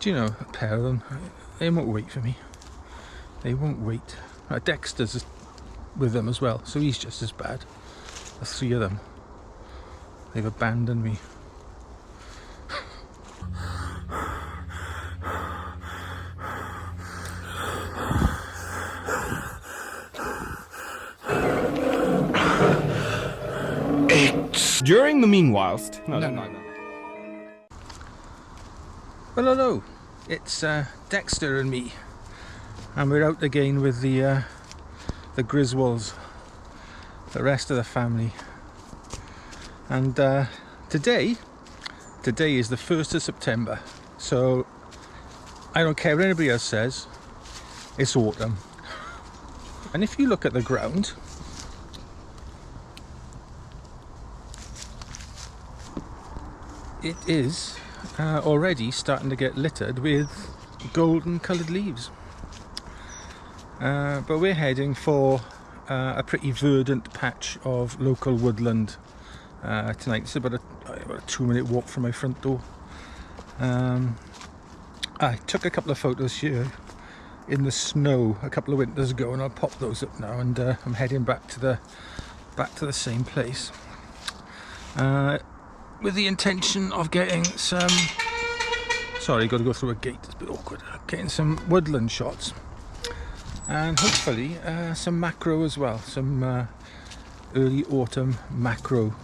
Do you know, a pair of them, they won't wait for me. They won't wait. Dexter's with them as well, so he's just as bad. The three of them, they've abandoned me. During the meanwhilest... No. Well, hello. It's Dexter and me, and we're out again with the Griswolds, the rest of the family. And today is the 1st of September, so I don't care what anybody else says, it's autumn. And if you look at the ground, it is already starting to get littered with golden coloured leaves. But we're heading for a pretty verdant patch of local woodland tonight. It's about a 2-minute walk from my front door. I took a couple of photos here in the snow a couple of winters ago, and I'll pop those up now, and I'm heading back to the same place. With the intention of getting some... Sorry, got to go through a gate, it's a bit awkward. Getting some woodland shots. And hopefully some macro as well. Some early autumn macro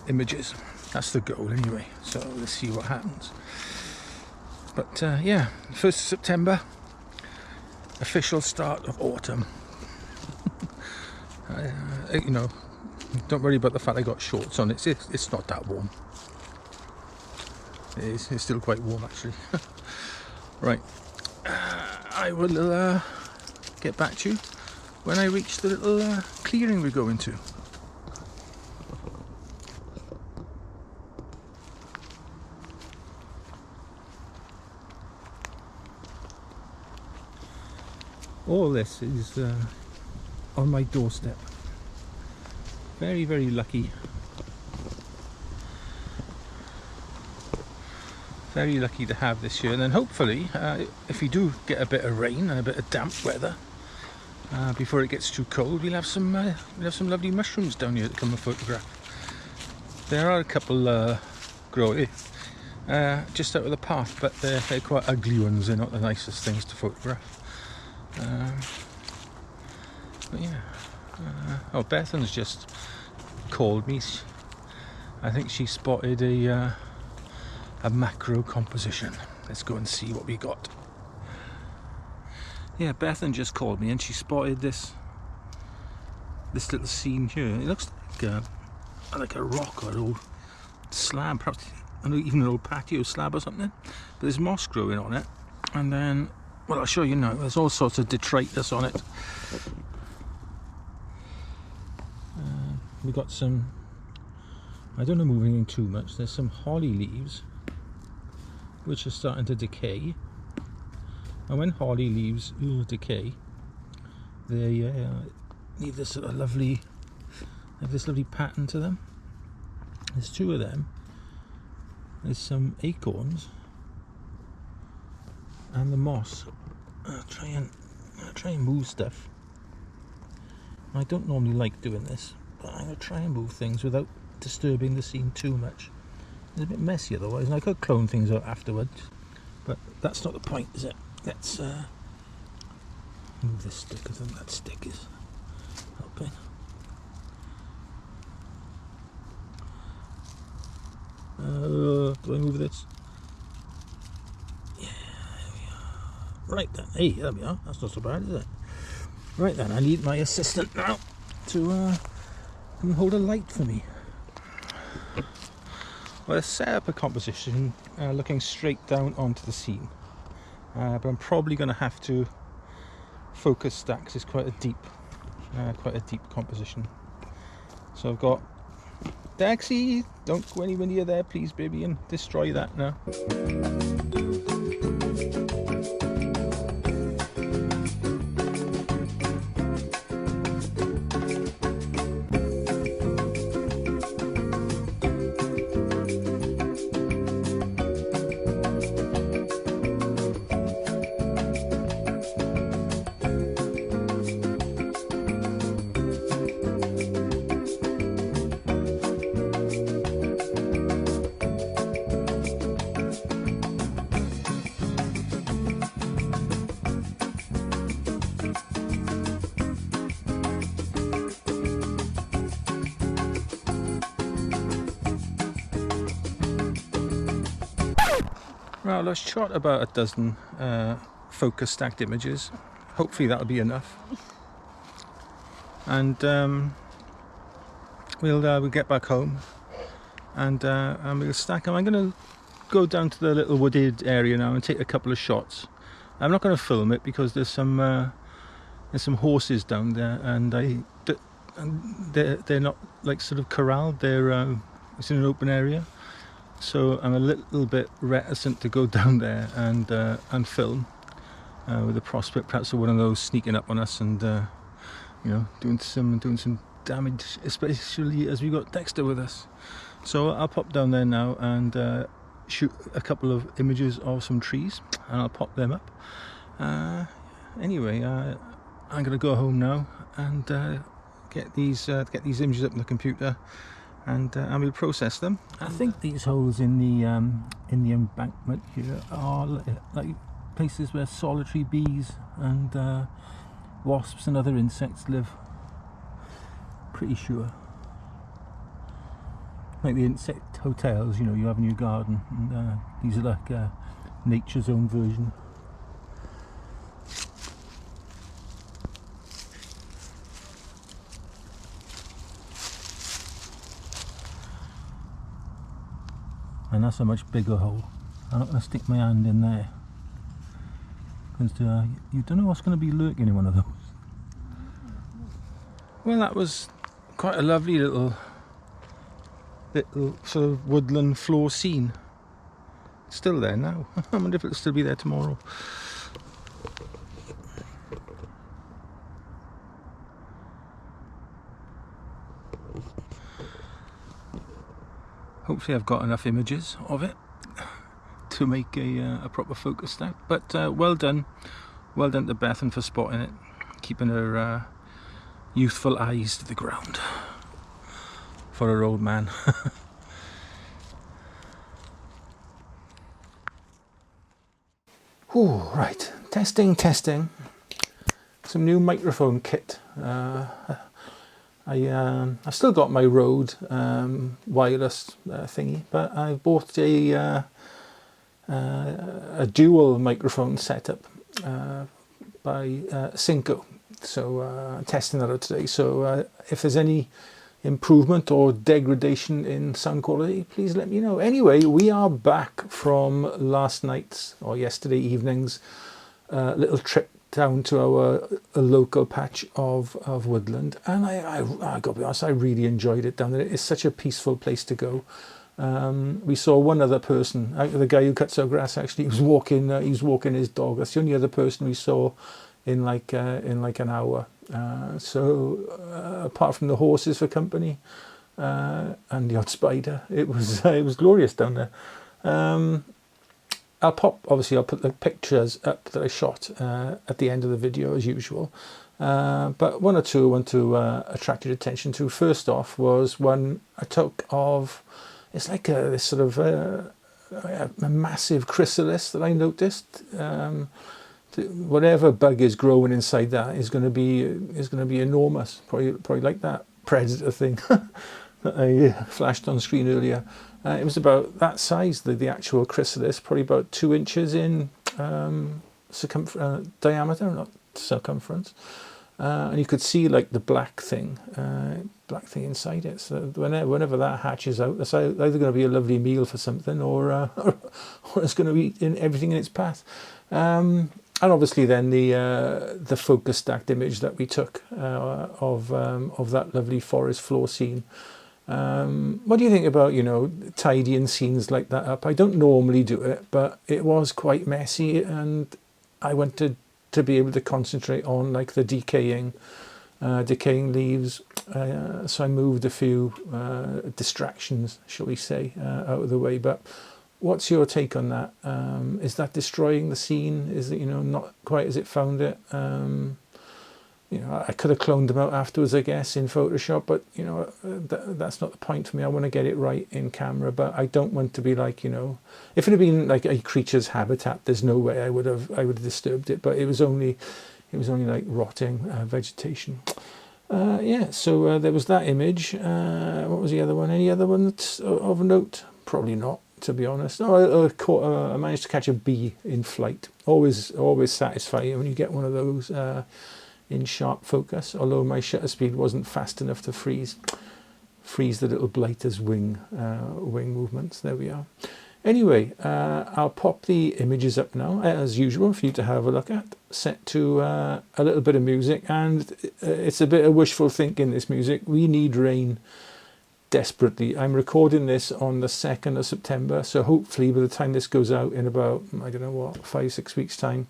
images. That's the goal anyway. So let's see what happens. But yeah, 1st of September. Official start of autumn. You know, don't worry about the fact I got shorts on. It's not that warm. It's still quite warm actually. Right, I will get back to you when I reach the little clearing we're going to. All this is on my doorstep. Very, very lucky. Very lucky to have this year. And then hopefully, if we do get a bit of rain and a bit of damp weather, before it gets too cold, we'll have some lovely mushrooms down here to come and photograph. There are a couple growing just out of the path, but they're quite ugly ones. They're not the nicest things to photograph. But yeah. Oh, Bethan's just called me. I think she spotted a macro composition. Let's go and see what we got. Yeah, Bethan just called me and she spotted this little scene here. It looks like a rock or an old slab, perhaps even an old patio slab or something. But there's moss growing on it, and then, well, I'll show you now. There's all sorts of detritus on it. We got some, I don't know, moving in too much. There's some holly leaves which are starting to decay, and when holly leaves decay, they leave this sort of lovely pattern to them. There's two of them. There's some acorns and the moss. I'll try and move stuff. I don't normally like doing this, but I'm going to try and move things without disturbing the scene too much. It's a bit messy otherwise, and I could clone things out afterwards, but that's not the point, is it? Let's move this stick. I think that stick is helping. Do I move this? Yeah, there we are. Right then, hey, there we are. That's not so bad, is it? Right then, I need my assistant now to come hold a light for me. Well, I set up a composition looking straight down onto the scene, but I'm probably going to have to focus that because it's quite a deep composition. So I've got Daxi, don't go anywhere near there, please, baby, and destroy that now. Well, I've shot about a dozen focus stacked images. Hopefully that'll be enough. And we'll get back home and we'll stack them. I'm going to go down to the little wooded area now and take a couple of shots. I'm not going to film it because there's some horses down there, and they're not like sort of corralled. It's in an open area, so I'm a little bit reticent to go down there and film with the prospect perhaps of one of those sneaking up on us and doing some damage, especially as we got Dexter with us. So I'll pop down there now and shoot a couple of images of some trees, and I'll pop them up. Anyway, I'm going to go home now and get these images up on the computer, and we'll process them. I think these holes in the embankment here are like places where solitary bees and wasps and other insects live. Pretty sure. Like the insect hotels, you have in your garden. And, these are like nature's own version. And that's a much bigger hole. I'm not going to stick my hand in there, because you don't know what's going to be lurking in one of those. Well, that was quite a lovely little sort of woodland floor scene. It's still there now. I wonder if it'll still be there tomorrow. Hopefully I've got enough images of it to make a proper focus stack. But well done to Bethan for spotting it, keeping her youthful eyes to the ground for her old man. Oh, right, testing. Some new microphone kit. I've still got my Rode wireless thingy, but I bought a dual microphone setup by Synco. So testing that out today. So if there's any improvement or degradation in sound quality, please let me know. Anyway, we are back from last night's or yesterday evening's little trip down to our local patch of woodland, and I gotta be honest, I really enjoyed it down there. It's such a peaceful place to go. We saw one other person, the guy who cuts our grass. Actually, he was walking his dog. That's the only other person we saw in like an hour. So apart from the horses for company and the odd spider, it was glorious down there. I'll put the pictures up that I shot at the end of the video as usual, but one or two I want to attract your attention to. First off was one I took of, it's like this sort of a massive chrysalis that I noticed. Whatever bug is growing inside that is going to be enormous, probably like that predator thing that I flashed on screen earlier. It was about that size, the actual chrysalis, probably about 2 inches in diameter, not circumference. And you could see like the black thing inside it. So whenever that hatches out, it's either going to be a lovely meal for something, or it's going to be in everything in its path. And obviously then the focus stacked image that we took of that lovely forest floor scene. What do you think about, tidying scenes like that up? I don't normally do it, but it was quite messy, and I wanted to be able to concentrate on like the decaying leaves. So I moved a few distractions, shall we say, out of the way. But what's your take on that? Is that destroying the scene? Is it, not quite as it found it? I could have cloned them out afterwards, I guess, in Photoshop, but that's not the point for me. I want to get it right in camera, but I don't want to be like, if it had been like a creature's habitat, there's no way I would have disturbed it. But it was only like rotting vegetation. So there was that image. What was the other one? Any other one that's of note? Probably not. to be honest. No, I managed to catch a bee in flight. Always satisfying when you get one of those in sharp focus. Although my shutter speed wasn't fast enough to freeze the little blighter's wing movements. There we are. Anyway, I'll pop the images up now, as usual, for you to have a look at, set to a little bit of music, and it's a bit of wishful thinking, this music. We need rain desperately. I'm recording this on the 2nd of September, so hopefully by the time this goes out in about, I don't know what, 5-6 weeks time,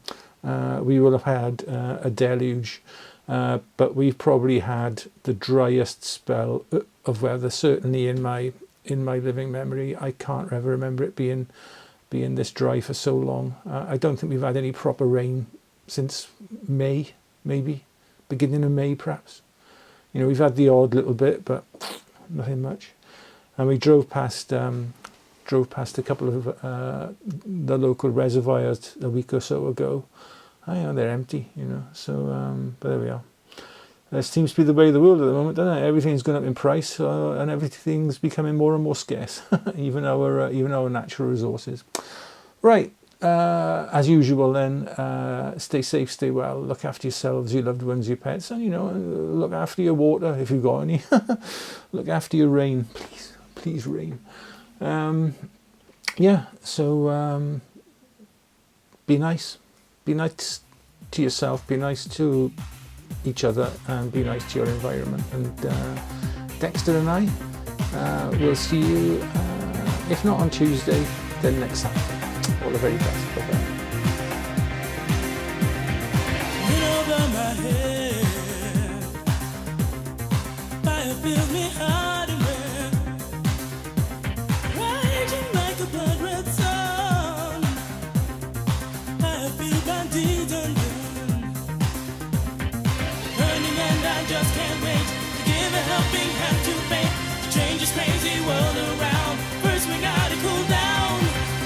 we will have had a deluge, but we've probably had the driest spell of weather, certainly in my living memory. I can't ever remember it being this dry for so long. I don't think we've had any proper rain since May, maybe beginning of May, perhaps. You know, we've had the odd little bit, but nothing much. And we drove past a couple of the local reservoirs a week or so ago. I know they're empty, you know. So, but there we are. That seems to be the way of the world at the moment, doesn't it? Everything's gone up in price, and everything's becoming more and more scarce, even our natural resources. Right, as usual then, stay safe, stay well, look after yourselves, your loved ones, your pets, and, you know, look after your water if you've got any. Look after your rain, please rain. Yeah, so be nice to yourself, be nice to each other, and be nice to your environment. And Dexter and I will see you, if not on Tuesday, then next Saturday. All the very best. Bye-bye. Over my head, fire fills me hard and red, raging like a blood red sun. I feel my D700 burning, and I just can't wait to give a helping hand to fate to change this crazy world around. First we gotta cool down.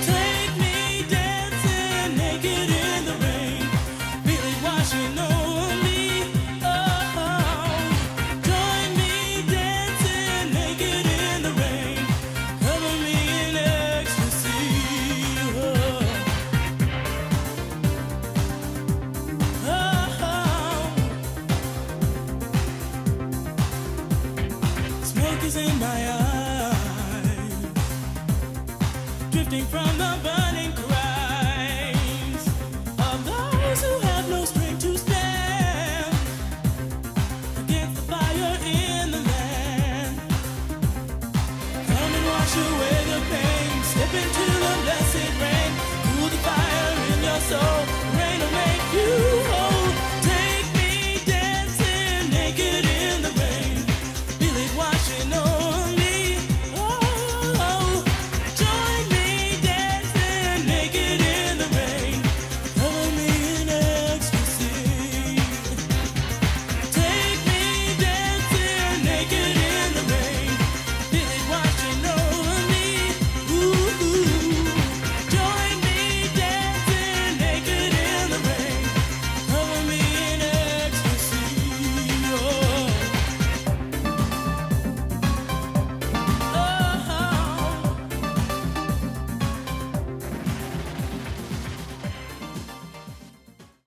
Take me dancing naked in the rain, feel it washing over me. Oh, join me dancing naked in the rain, cover me in ecstasy. Smoke is in my eyes, drifting from the burning crowd.